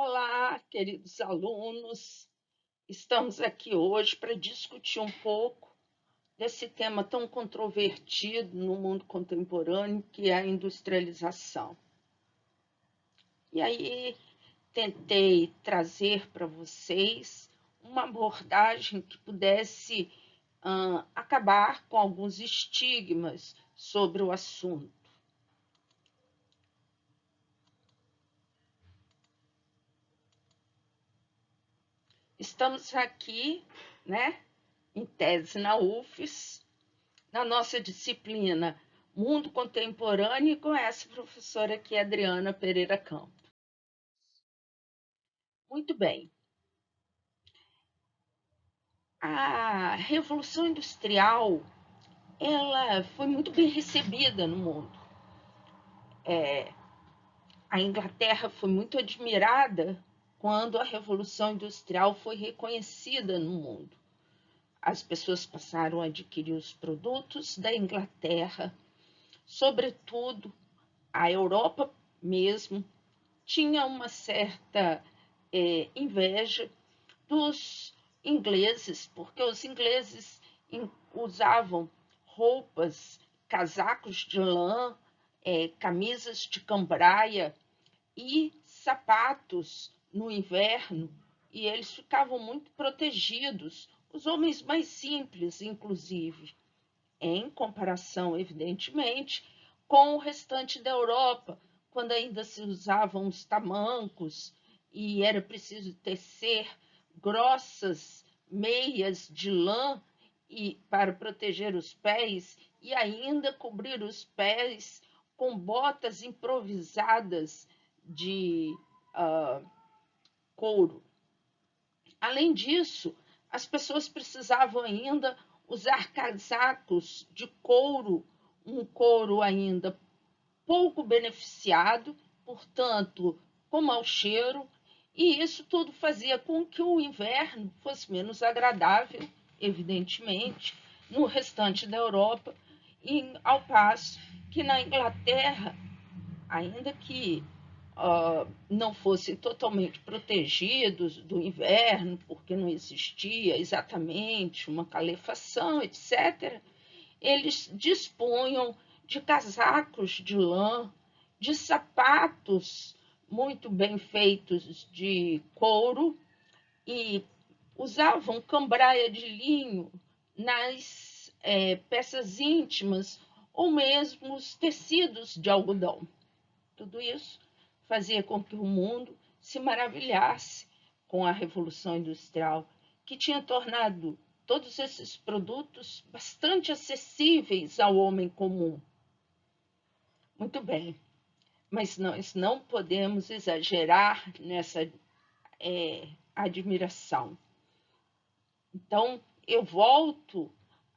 Olá, queridos alunos. Estamos aqui hoje para discutir um pouco desse tema tão controvertido no mundo contemporâneo, que é a industrialização. E aí, tentei trazer para vocês uma abordagem que pudesse acabar com alguns estigmas sobre o assunto. Estamos aqui, né, em tese na UFES, na nossa disciplina Mundo Contemporâneo, e com essa professora aqui, Adriana Pereira Campos. Muito bem. A Revolução Industrial, ela foi muito bem recebida no mundo. A Inglaterra foi muito admirada quando a Revolução Industrial foi reconhecida no mundo. As pessoas passaram a adquirir os produtos da Inglaterra, sobretudo a Europa mesmo tinha uma certa inveja dos ingleses, porque os ingleses usavam roupas, casacos de lã, camisas de cambraia e sapatos no inverno, e eles ficavam muito protegidos, os homens mais simples, inclusive, em comparação, evidentemente, com o restante da Europa, quando ainda se usavam os tamancos e era preciso tecer grossas meias de lã para proteger os pés e ainda cobrir os pés com botas improvisadas de couro. Além disso, as pessoas precisavam ainda usar casacos de couro, um couro ainda pouco beneficiado, portanto, com mau cheiro, e isso tudo fazia com que o inverno fosse menos agradável, evidentemente, no restante da Europa, ao passo que na Inglaterra, ainda que não fossem totalmente protegidos do inverno, porque não existia exatamente uma calefação, etc., eles dispunham de casacos de lã, de sapatos muito bem feitos de couro e usavam cambraia de linho nas peças íntimas ou mesmo os tecidos de algodão. Tudo isso fazia com que o mundo se maravilhasse com a Revolução Industrial, que tinha tornado todos esses produtos bastante acessíveis ao homem comum. Muito bem, mas nós não podemos exagerar nessa admiração. Então, eu volto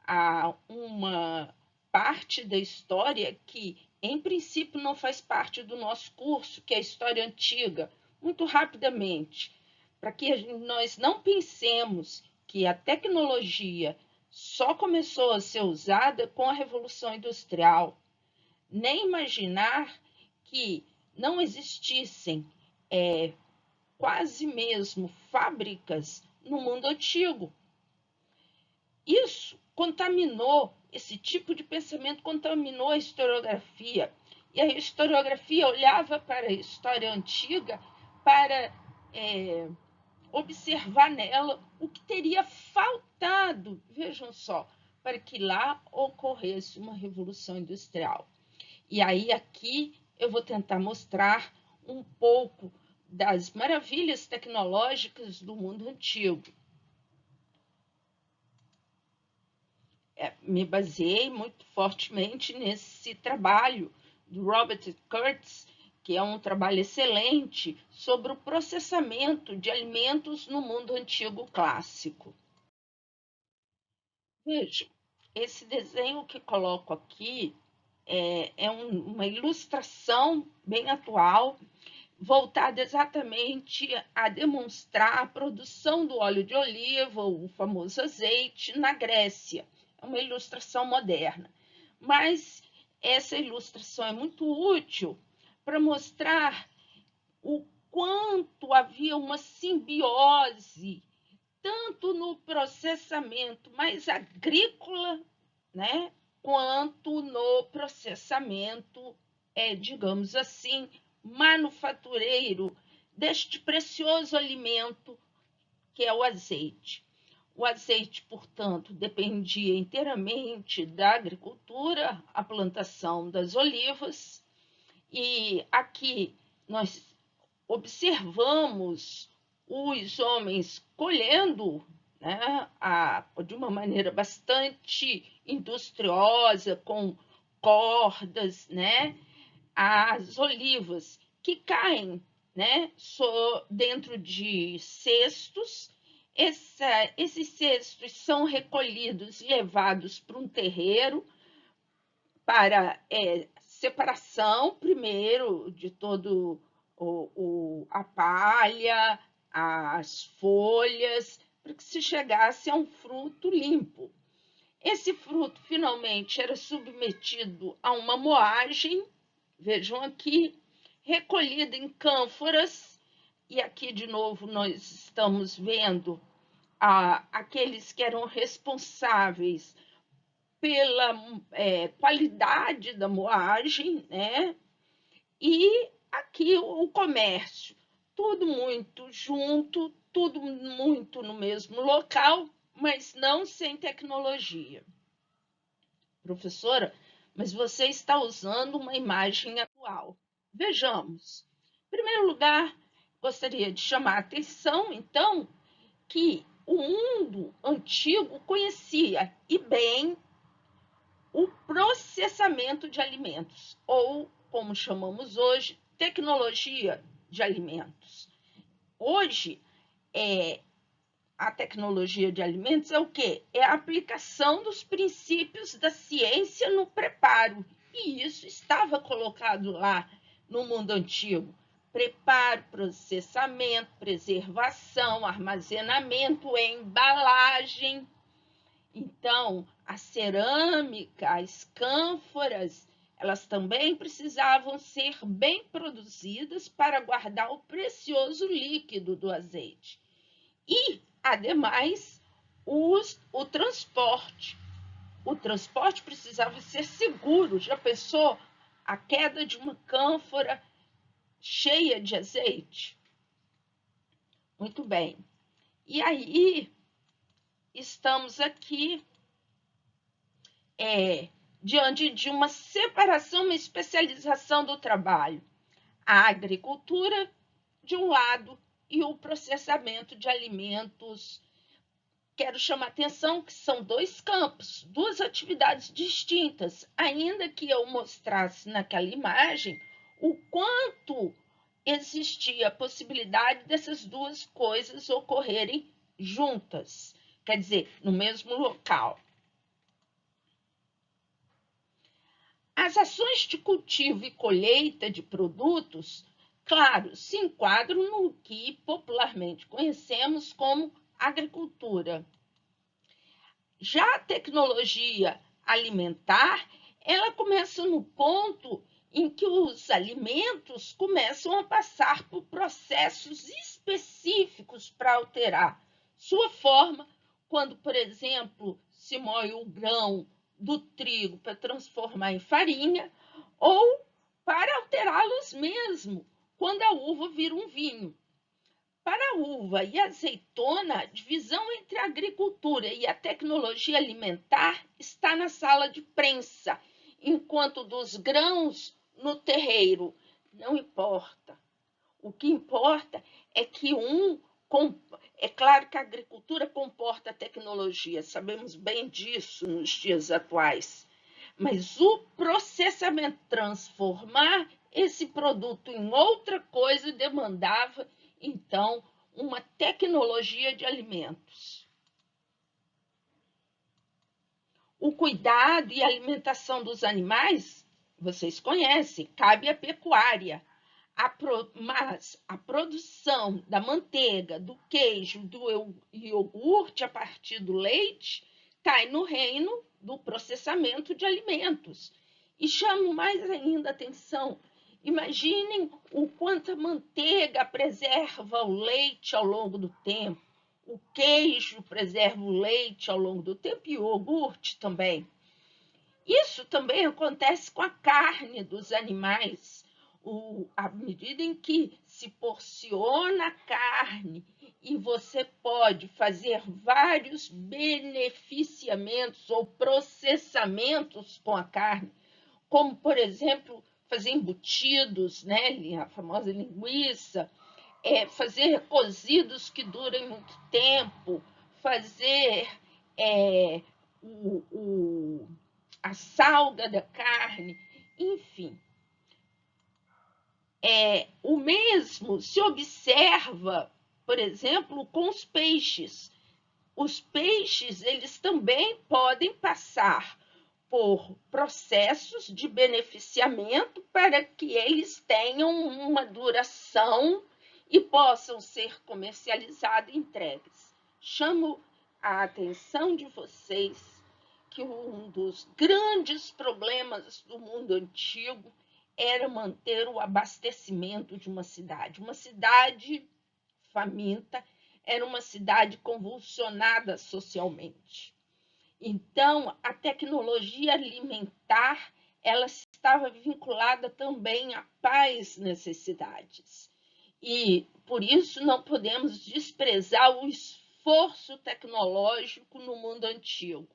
a uma parte da história que, em princípio, não faz parte do nosso curso, que é a história antiga, muito rapidamente, para que nós não pensemos que a tecnologia só começou a ser usada com a Revolução Industrial, nem imaginar que não existissem quase mesmo fábricas no mundo antigo. Isso contaminou, esse tipo de pensamento contaminou a historiografia. E a historiografia olhava para a história antiga para observar nela o que teria faltado, vejam só, para que lá ocorresse uma revolução industrial. E aí aqui eu vou tentar mostrar um pouco das maravilhas tecnológicas do mundo antigo. Me baseei muito fortemente nesse trabalho do Robert Kurtz, que é um trabalho excelente sobre o processamento de alimentos no mundo antigo clássico. Vejam, esse desenho que coloco aqui uma ilustração bem atual, voltada exatamente a demonstrar a produção do óleo de oliva, o famoso azeite, na Grécia. É uma ilustração moderna, mas essa ilustração é muito útil para mostrar quanto havia uma simbiose, tanto no processamento mais agrícola, né, quanto no processamento, digamos assim, manufatureiro deste precioso alimento que é o azeite. O azeite, portanto, dependia inteiramente da agricultura, a plantação das olivas, e aqui nós observamos os homens colhendo, né, de uma maneira bastante industriosa, com cordas, né, as olivas que caem, né, dentro de cestos. Esses cestos são recolhidos e levados para um terreiro para separação, primeiro, de todo a palha, as folhas, para que se chegasse a um fruto limpo. Esse fruto, finalmente, era submetido a uma moagem, vejam aqui, recolhida em cânforas, e aqui, de novo, nós estamos vendo aqueles que eram responsáveis pela qualidade da moagem, né? E aqui o comércio, tudo muito junto, tudo muito no mesmo local, mas não sem tecnologia. Professora, mas você está usando uma imagem atual. Vejamos. Em primeiro lugar, gostaria de chamar a atenção, então, que o mundo antigo conhecia, e bem, o processamento de alimentos, ou, como chamamos hoje, tecnologia de alimentos. Hoje, a tecnologia de alimentos é o quê? É a aplicação dos princípios da ciência no preparo. E isso estava colocado lá no mundo antigo. Preparo, processamento, preservação, armazenamento, embalagem. Então, a cerâmica, as cânforas, elas também precisavam ser bem produzidas para guardar o precioso líquido do azeite. E, ademais, o transporte. O transporte precisava ser seguro. Já pensou a queda de uma cânfora cheia de azeite? Muito bem. E aí, estamos aqui diante de uma separação, uma especialização do trabalho. A agricultura, de um lado, e o processamento de alimentos. Quero chamar a atenção que são dois campos, duas atividades distintas, ainda que eu mostrasse naquela imagem o quanto existia a possibilidade dessas duas coisas ocorrerem juntas, quer dizer, no mesmo local. As ações de cultivo e colheita de produtos, claro, se enquadram no que popularmente conhecemos como agricultura. Já a tecnologia alimentar, ela começa no ponto em que os alimentos começam a passar por processos específicos para alterar sua forma, quando, por exemplo, se moe o grão do trigo para transformar em farinha, ou para alterá-los mesmo, quando a uva vira um vinho. Para a uva e a azeitona, a divisão entre a agricultura e a tecnologia alimentar está na sala de prensa, enquanto dos grãos no terreiro. Não importa. O que importa é que é claro que a agricultura comporta a tecnologia, sabemos bem disso nos dias atuais, mas o processamento, transformar esse produto em outra coisa, demandava, então, uma tecnologia de alimentos. O cuidado e a alimentação dos animais, vocês conhecem, cabe à pecuária. Mas a produção da manteiga, do queijo, do iogurte a partir do leite, cai no reino do processamento de alimentos. E chamo mais ainda a atenção Imaginem o quanto a manteiga preserva o leite ao longo do tempo, o queijo preserva o leite ao longo do tempo e o iogurte também. Isso também acontece com a carne dos animais. À medida em que se porciona a carne e você pode fazer vários beneficiamentos ou processamentos com a carne, como, por exemplo, fazer embutidos, né, a famosa linguiça, fazer cozidos que durem muito tempo, fazer a salga da carne, enfim. O mesmo se observa, por exemplo, com os peixes. Os peixes, eles também podem passar por processos de beneficiamento para que eles tenham uma duração e possam ser comercializados e entregues. Chamo a atenção de vocês que um dos grandes problemas do mundo antigo era manter o abastecimento de uma cidade. Uma cidade faminta era uma cidade convulsionada socialmente. Então, a tecnologia alimentar, ela estava vinculada também a tais necessidades. E, por isso, não podemos desprezar o esforço tecnológico no mundo antigo.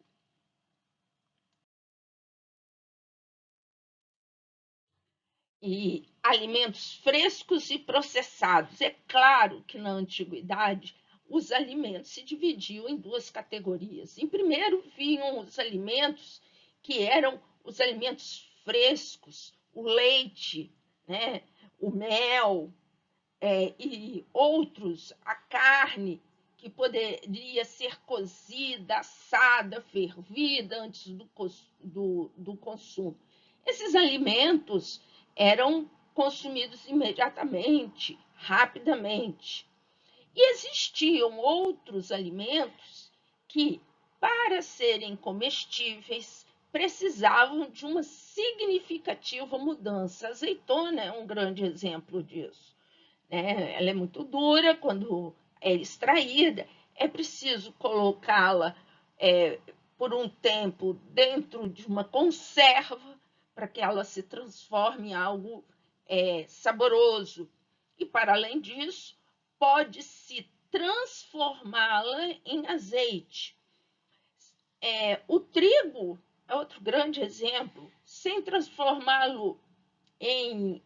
E alimentos frescos e processados. É claro que na antiguidade os alimentos se dividiam em duas categorias. Em primeiro vinham os alimentos que eram os alimentos frescos, o leite, né, o mel, e outros, a carne, que poderia ser cozida, assada, fervida antes do consumo. Esses alimentos eram consumidos imediatamente, rapidamente. E existiam outros alimentos que, para serem comestíveis, precisavam de uma significativa mudança. A azeitona é um grande exemplo disso. Ela é muito dura quando é extraída, é preciso colocá-la por um tempo dentro de uma conserva para que ela se transforme em algo saboroso. E, para além disso, pode-se transformá-la em azeite. O trigo é outro grande exemplo. Sem transformá-lo em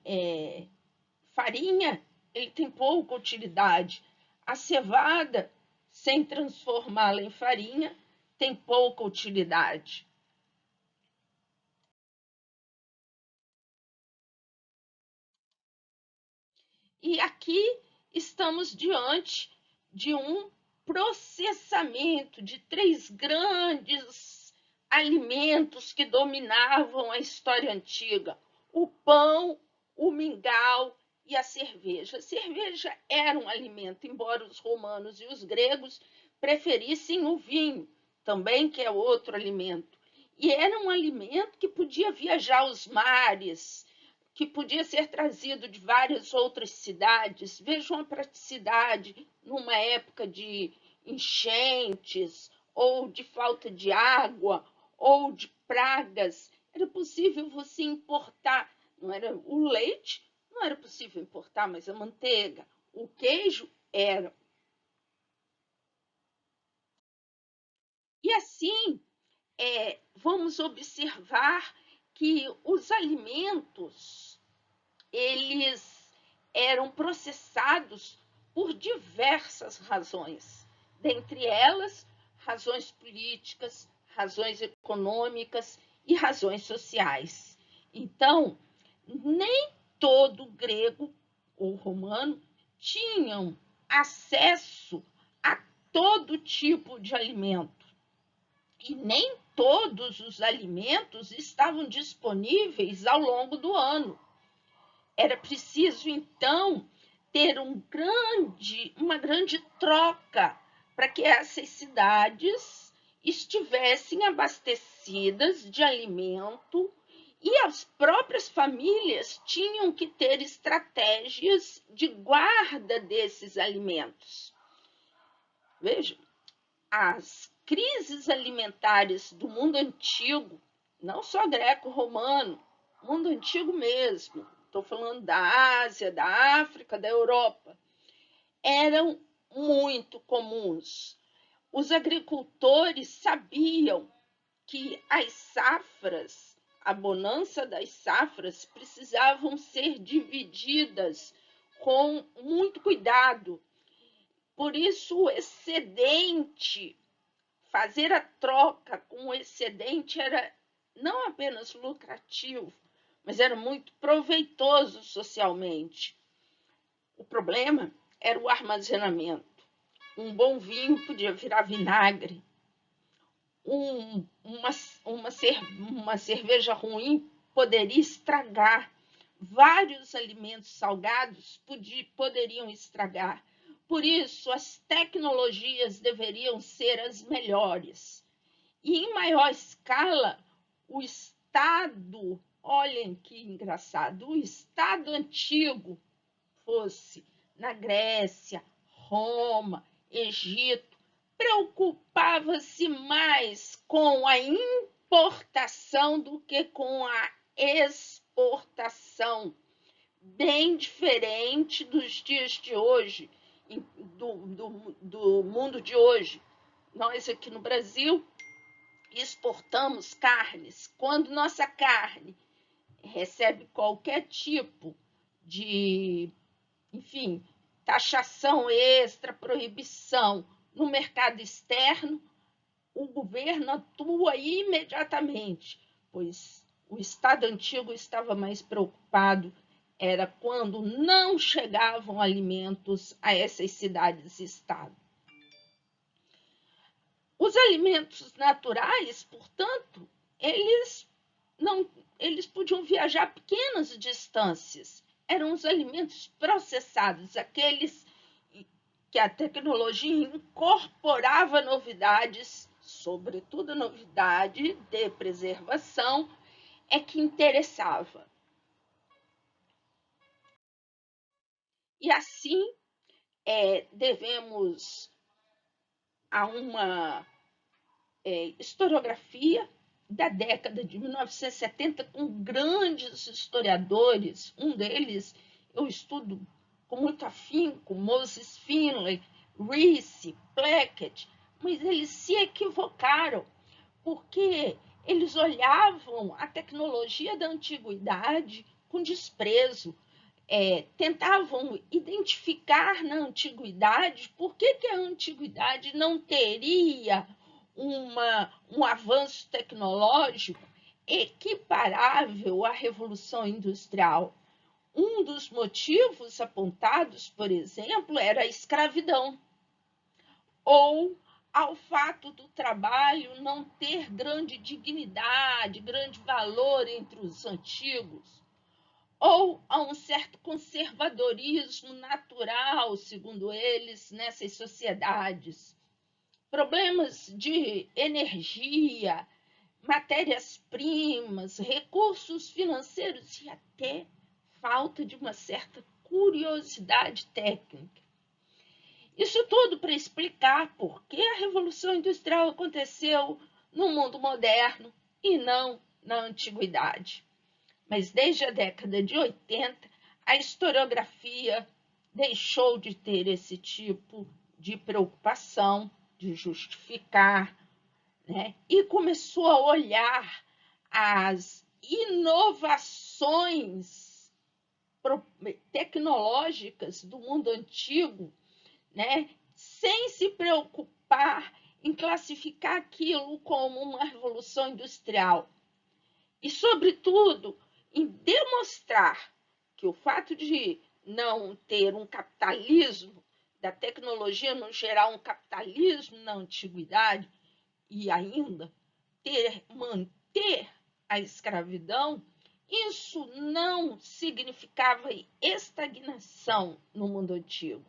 farinha, ele tem pouca utilidade. A cevada, sem transformá-la em farinha, tem pouca utilidade. E aqui estamos diante de um processamento de três grandes alimentos que dominavam a história antiga: o pão, o mingau e a cerveja. A cerveja era um alimento, embora os romanos e os gregos preferissem o vinho, também, que é outro alimento. E era um alimento que podia viajar os mares, que podia ser trazido de várias outras cidades. Vejam a praticidade numa época de enchentes, ou de falta de água, ou de pragas. Era possível você importar, não era o leite, não era possível importar, mas a manteiga, o queijo era. E assim, vamos observar que os alimentos, eles eram processados por diversas razões, dentre elas, razões políticas, razões econômicas e razões sociais. Então, nem todo grego ou romano tinham acesso a todo tipo de alimento. E nem todos os alimentos estavam disponíveis ao longo do ano. Era preciso, então, ter uma grande troca para que essas cidades estivessem abastecidas de alimento E as próprias famílias tinham que ter estratégias de guarda desses alimentos. Veja, as crises alimentares do mundo antigo, não só greco-romano, mundo antigo mesmo, estou falando da Ásia, da África, da Europa, eram muito comuns. Os agricultores sabiam que as safras, a bonança das safras, precisavam ser divididas com muito cuidado. Por isso, o excedente, fazer a troca com o excedente era não apenas lucrativo, mas era muito proveitoso socialmente. O problema era o armazenamento. Um bom vinho podia virar vinagre. Uma cerveja ruim poderia estragar. Vários alimentos salgados poderiam estragar. Por isso, as tecnologias deveriam ser as melhores. E, em maior escala, o Estado, olhem que engraçado, o Estado antigo, fosse na Grécia, Roma, Egito, preocupava-se mais com a importação do que com a exportação, bem diferente dos dias de hoje, do mundo de hoje. Nós aqui no Brasil exportamos carnes. Quando nossa carne recebe qualquer tipo de, enfim, taxação extra, proibição no mercado externo, o governo atua imediatamente, pois o Estado antigo estava mais preocupado era quando não chegavam alimentos a essas cidades-estado. Os alimentos naturais, portanto, eles podiam viajar pequenas distâncias. Eram os alimentos processados, aqueles que a tecnologia incorporava novidades, sobretudo a novidade de preservação, é que interessava. E assim, devemos a uma historiografia da década de 1970 com grandes historiadores. Um deles eu estudo com muito afinco, Moses Finley, Reese, Plackett, mas eles se equivocaram, porque eles olhavam a tecnologia da antiguidade com desprezo, tentavam identificar na antiguidade por que a antiguidade não teria um avanço tecnológico equiparável à Revolução Industrial. Um dos motivos apontados, por exemplo, era a escravidão, ou ao fato do trabalho não ter grande dignidade, grande valor entre os antigos, ou a um certo conservadorismo natural, segundo eles, nessas sociedades. Problemas de energia, matérias-primas, recursos financeiros e até falta de uma certa curiosidade técnica. Isso tudo para explicar por que a Revolução Industrial aconteceu no mundo moderno e não na antiguidade. Mas desde a década de 80, a historiografia deixou de ter esse tipo de preocupação, de justificar, né? E começou a olhar as inovações tecnológicas do mundo antigo, né? Sem se preocupar em classificar aquilo como uma revolução industrial. E, sobretudo, em demonstrar que o fato de não ter um capitalismo, da tecnologia não gerar um capitalismo na antiguidade e ainda manter a escravidão, isso não significava estagnação no mundo antigo.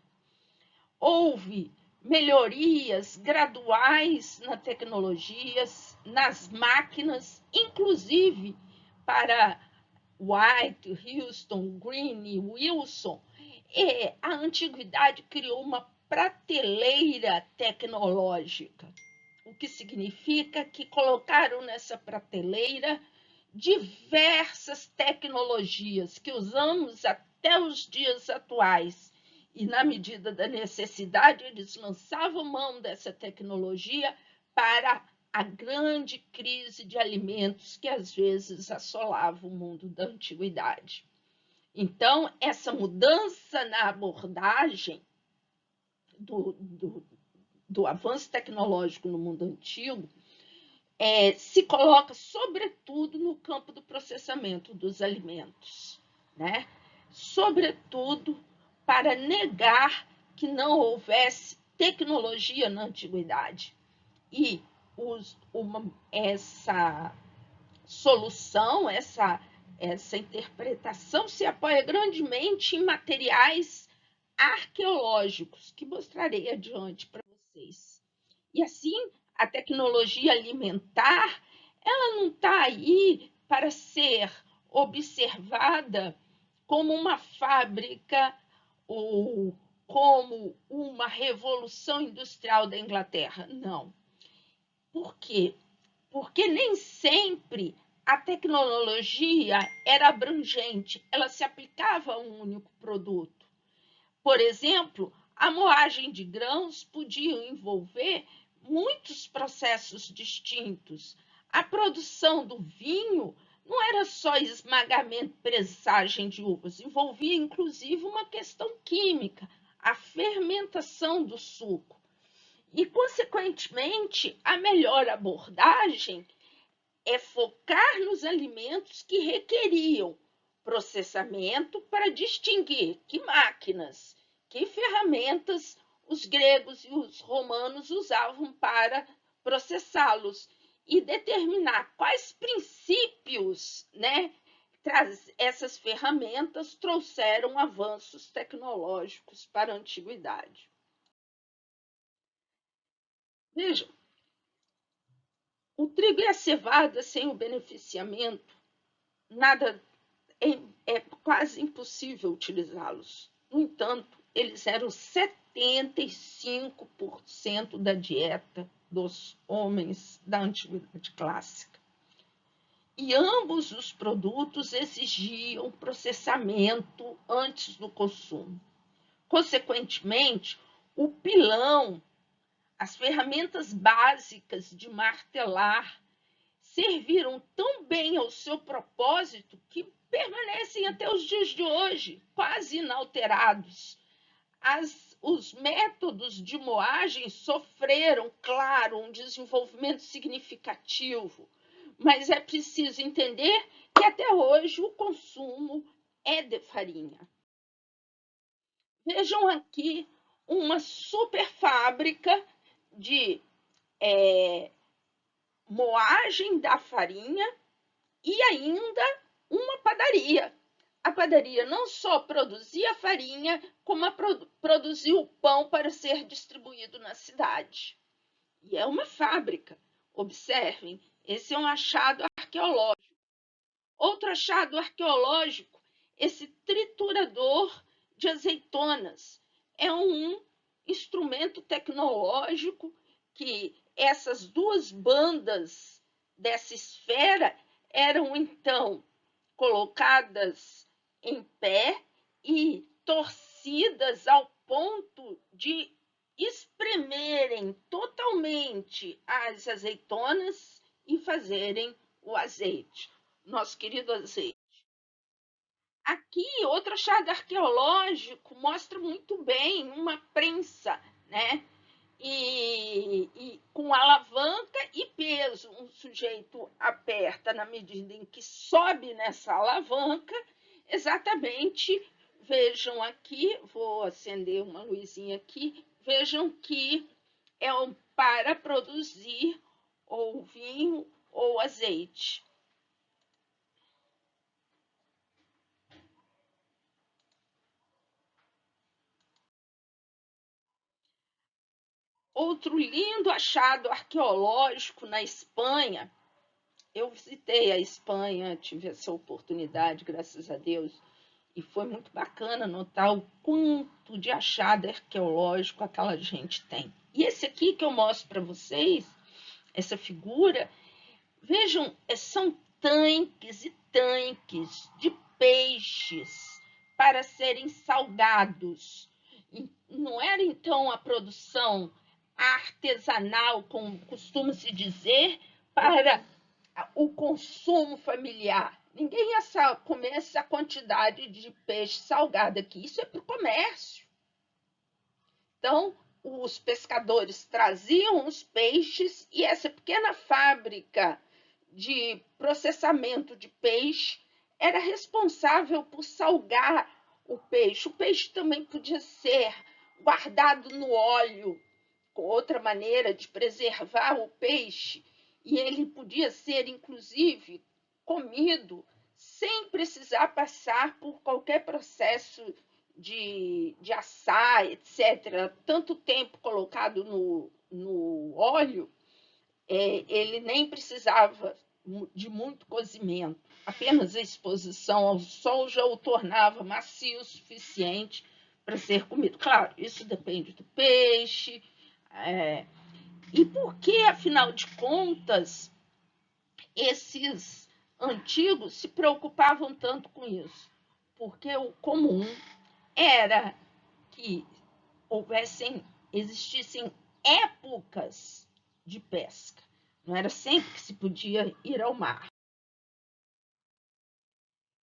Houve melhorias graduais na tecnologia, nas máquinas, inclusive para White, Houston, Green e Wilson, a antiguidade criou uma prateleira tecnológica, o que significa que colocaram nessa prateleira diversas tecnologias que usamos até os dias atuais. E, na medida da necessidade, eles lançavam mão dessa tecnologia para a grande crise de alimentos que às vezes assolava o mundo da antiguidade. Então, essa mudança na abordagem do avanço tecnológico no mundo antigo se coloca, sobretudo, no campo do processamento dos alimentos, né? Sobretudo para negar que não houvesse tecnologia na antiguidade. E essa solução, essa interpretação se apoia grandemente em materiais arqueológicos, que mostrarei adiante para vocês. E assim, a tecnologia alimentar, ela não está aí para ser observada como uma fábrica ou como uma revolução industrial da Inglaterra. Não. Por quê? Porque nem sempre a tecnologia era abrangente, ela se aplicava a um único produto. Por exemplo, a moagem de grãos podia envolver muitos processos distintos. A produção do vinho não era só esmagamento, pressagem de uvas, envolvia inclusive uma questão química, a fermentação do suco. E, consequentemente, a melhor abordagem é focar nos alimentos que requeriam processamento para distinguir que máquinas, que ferramentas os gregos e os romanos usavam para processá-los e determinar quais princípios, né, essas ferramentas trouxeram avanços tecnológicos para a antiguidade. Vejam, o trigo e a cevada sem o beneficiamento, nada é quase impossível utilizá-los. No entanto, eles eram 75% da dieta dos homens da antiguidade clássica. E ambos os produtos exigiam processamento antes do consumo. Consequentemente, o pilão, as ferramentas básicas de martelar, serviram tão bem ao seu propósito que permanecem até os dias de hoje, quase inalterados. Os métodos de moagem sofreram, claro, um desenvolvimento significativo, mas é preciso entender que até hoje o consumo é de farinha. Vejam aqui uma super fábrica de moagem da farinha e ainda uma padaria. A padaria não só produzia farinha, como produzia o pão para ser distribuído na cidade. E é uma fábrica. Observem, esse é um achado arqueológico. Outro achado arqueológico, esse triturador de azeitonas. É um instrumento tecnológico que essas duas bandas dessa esfera eram, então, colocadas em pé e torcidas ao ponto de espremerem totalmente as azeitonas e fazerem o azeite, nosso querido azeite. Aqui, outro achado arqueológico mostra muito bem uma prensa, né? E com alavanca e peso, um sujeito aperta na medida em que sobe nessa alavanca, exatamente, vejam aqui, vou acender uma luzinha aqui, vejam que é para produzir ou vinho ou azeite. Outro lindo achado arqueológico na Espanha eu visitei a Espanha, tive essa oportunidade, graças a Deus, e foi muito bacana notar o quanto de achado arqueológico aquela gente tem. E esse aqui que eu mostro para vocês, essa figura, vejam, são tanques e tanques de peixes para serem salgados. Não era então a produção artesanal, como costuma-se dizer, para o consumo familiar. Ninguém ia comer essa quantidade de peixe salgado aqui. Isso é para o comércio. Então, os pescadores traziam os peixes e essa pequena fábrica de processamento de peixe era responsável por salgar o peixe. O peixe também podia ser guardado no óleo, com outra maneira de preservar o peixe, e ele podia ser, inclusive, comido sem precisar passar por qualquer processo de assar, etc. Tanto tempo colocado no óleo, ele nem precisava de muito cozimento. Apenas a exposição ao sol já o tornava macio o suficiente para ser comido. Claro, isso depende do peixe. E por que, afinal de contas, esses antigos se preocupavam tanto com isso? Porque o comum era que existissem épocas de pesca. Não era sempre que se podia ir ao mar.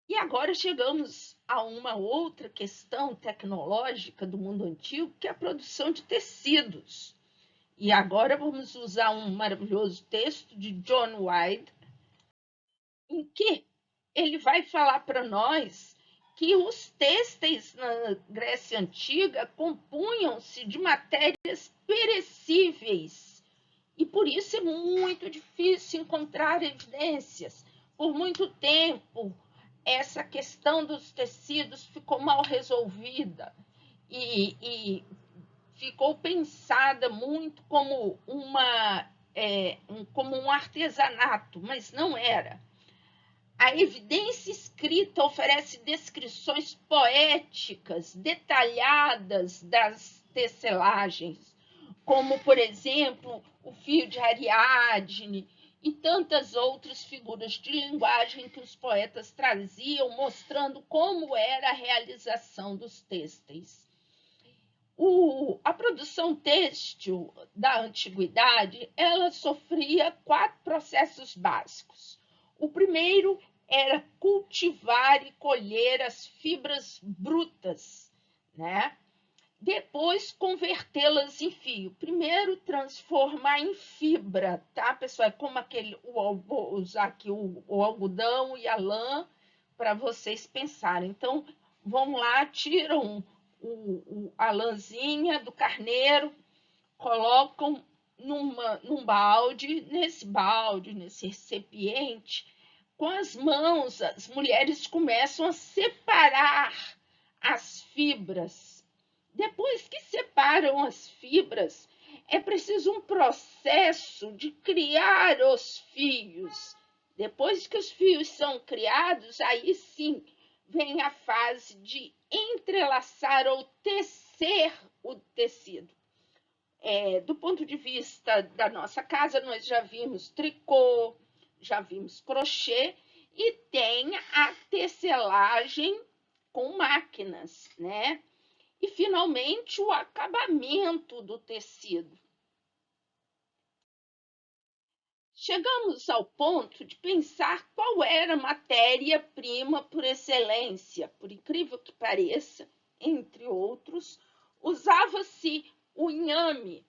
E agora chegamos a uma outra questão tecnológica do mundo antigo, que é a produção de tecidos. E agora vamos usar um maravilhoso texto de John White, em que ele vai falar para nós que os têxteis na Grécia Antiga compunham-se de matérias perecíveis. E por isso é muito difícil encontrar evidências. Por muito tempo, essa questão dos tecidos ficou mal resolvida e ficou pensada muito como como um artesanato, mas não era. A evidência escrita oferece descrições poéticas, detalhadas das tecelagens, como, por exemplo, o fio de Ariadne e tantas outras figuras de linguagem que os poetas traziam, mostrando como era a realização dos têxteis. A produção têxtil da antiguidade, ela sofria 4 processos básicos. O primeiro era cultivar e colher as fibras brutas, né? Depois, convertê-las em fio. Primeiro, transformar em fibra, tá, pessoal? É como vou usar aqui o algodão e a lã para vocês pensarem. Então, vamos lá, tiram a lãzinha do carneiro, colocam num balde, nesse recipiente, com as mãos, as mulheres começam a separar as fibras. Depois que separam as fibras, é preciso um processo de criar os fios. Depois que os fios são criados, aí sim vem a fase de entrelaçar ou tecer o tecido. Do ponto de vista da nossa casa, nós já vimos tricô, já vimos crochê e tem a tecelagem com máquinas, né? E, finalmente, o acabamento do tecido. Chegamos ao ponto de pensar qual era a matéria-prima por excelência. Por incrível que pareça, entre outros, usava-se o inhame,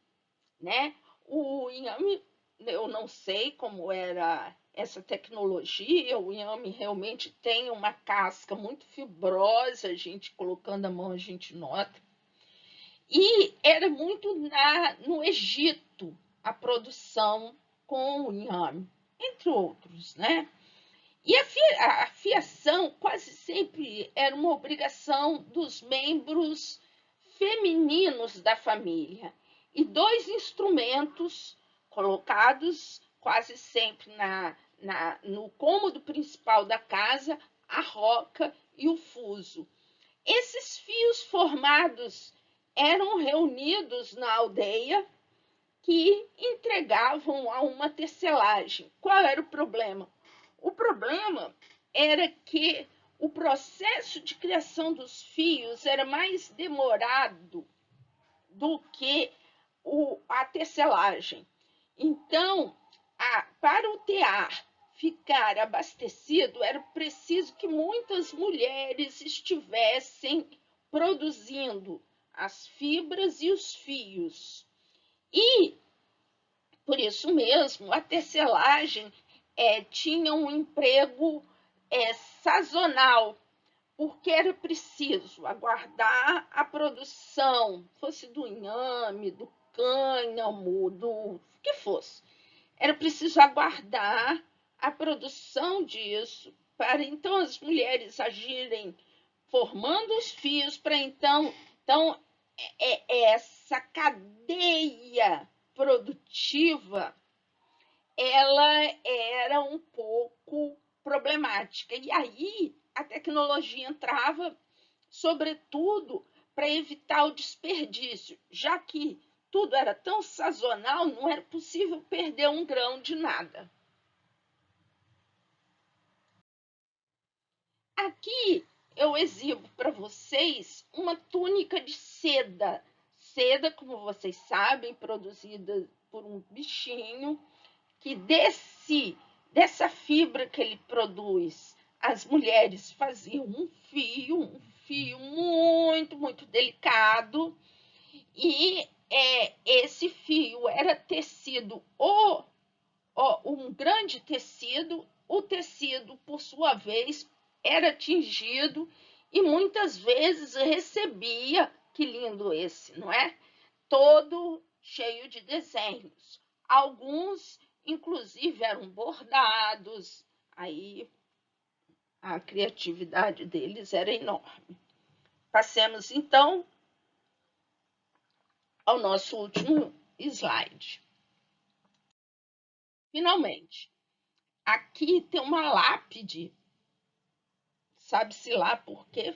né? O inhame, eu não sei como era essa tecnologia, o inhame realmente tem uma casca muito fibrosa, a gente colocando a mão a gente nota. E era muito no Egito a produção com o inhame, entre outros, né? E a fiação quase sempre era uma obrigação dos membros femininos da família. E 2 instrumentos colocados quase sempre no cômodo principal da casa, a roca e o fuso. Esses fios formados eram reunidos na aldeia, que entregavam a uma tecelagem. Qual era o problema? O problema era que o processo de criação dos fios era mais demorado do que a tecelagem. Então, para o tear ficar abastecido, era preciso que muitas mulheres estivessem produzindo as fibras e os fios. E, por isso mesmo, a tecelagem tinha um emprego sazonal, porque era preciso aguardar a produção, fosse do inhame, do cânhamo, do que fosse. Era preciso aguardar a produção disso, para então as mulheres agirem formando os fios, para então essa cadeia produtiva, ela era um pouco problemática. E aí a tecnologia entrava, sobretudo, para evitar o desperdício, já que tudo era tão sazonal, não era possível perder um grão de nada. Aqui eu exibo para vocês uma túnica de seda. Seda, como vocês sabem, produzida por um bichinho, que dessa fibra que ele produz, as mulheres faziam um fio muito, muito delicado, e esse fio era tecido um grande tecido. O tecido, por sua vez, era tingido e muitas vezes recebia, que lindo esse, não é? Todo cheio de desenhos. Alguns, inclusive, eram bordados. Aí a criatividade deles era enorme. Passemos, então, ao nosso último slide. Finalmente, aqui tem uma lápide, sabe-se lá por quê,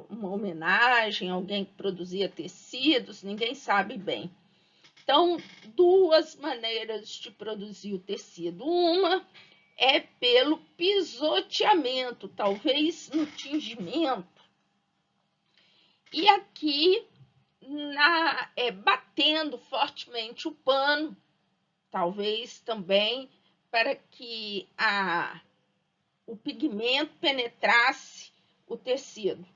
uma homenagem a alguém que produzia tecidos, ninguém sabe bem. Então, duas maneiras de produzir o tecido. Uma é pelo pisoteamento, talvez no tingimento. E aqui, batendo fortemente o pano, talvez também para que o pigmento penetrasse o tecido.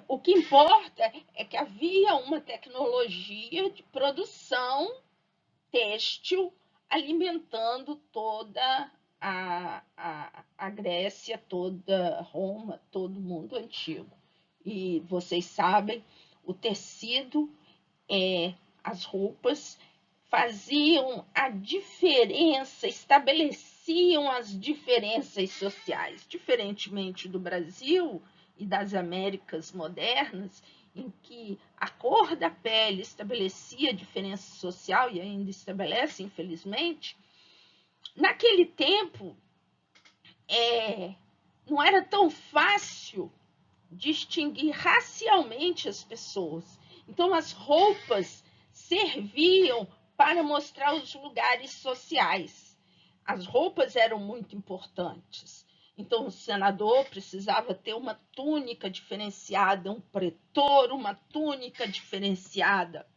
O que importa é que havia uma tecnologia de produção têxtil alimentando toda a Grécia, toda Roma, todo mundo antigo. E vocês sabem, o tecido, as roupas faziam a diferença, estabeleciam as diferenças sociais, diferentemente do Brasil e das Américas modernas, em que a cor da pele estabelecia diferença social e ainda estabelece, infelizmente. Naquele tempo, não era tão fácil distinguir racialmente as pessoas. Então, as roupas serviam para mostrar os lugares sociais. As roupas eram muito importantes. Então, o senador precisava ter uma túnica diferenciada, um pretor, uma túnica diferenciada.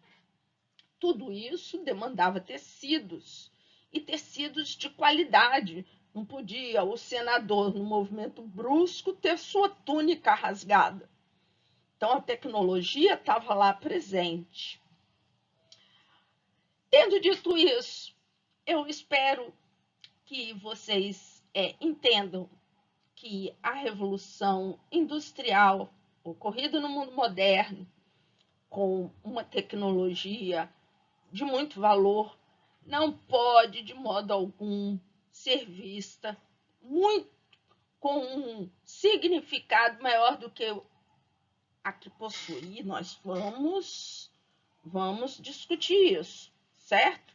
Tudo isso demandava tecidos, e tecidos de qualidade. Não podia o senador, no movimento brusco, ter sua túnica rasgada. Então, a tecnologia estava lá presente. Tendo dito isso, eu espero que vocês entendam que a revolução industrial ocorrida no mundo moderno, com uma tecnologia de muito valor, não pode, de modo algum, ser vista com um significado maior do que a que possui. Nós vamos discutir isso, certo?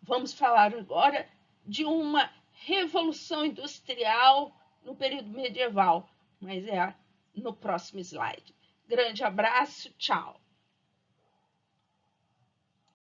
Vamos falar agora de uma revolução industrial no período medieval, mas é no próximo slide. Grande abraço, tchau!